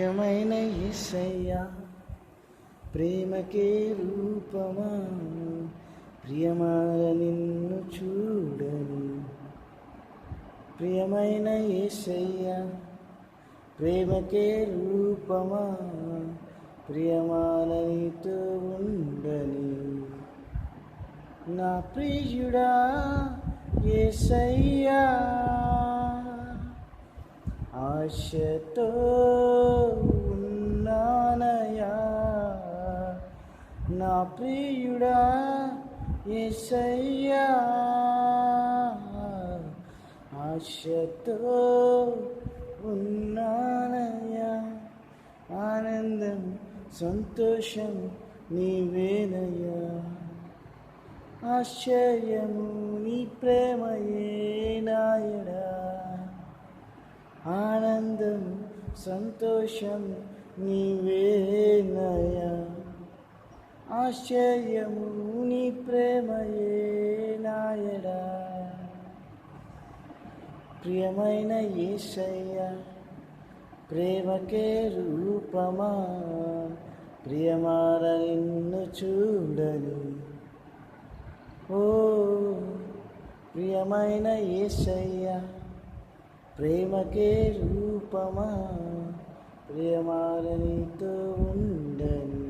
ప్రియమైన యేసయ్యా ప్రేమకే రూపమా, ప్రియమైన నిన్ను చూడని. ప్రియమైన యేసయ్యా ప్రేమకే రూపమా, ప్రియమైన నీతో ఉండని. నా ప్రియుడా యేసయ్యా ఆశతో ఉన్నానయా, నా ప్రియుడా యేసయ్యా ఆశతో ఉన్నానయా. ఆనందం సంతోషం నీవేనయ్యా, ఆశ్చర్యము నీ ప్రేమయే నాయడా. ఆనందం సంతోషం నీవేనయ్యా, ఆశ్చర్యము నీ ప్రేమయే నాయడా. ప్రియమైన యేసయ్యా ప్రేమకే రూపమా, ప్రియమైన నిన్ను చూడని. ఓ ప్రియమైన యేసయ్యా ప్రేమకే రూపమా, ప్రియమైన నీతో ఉండని.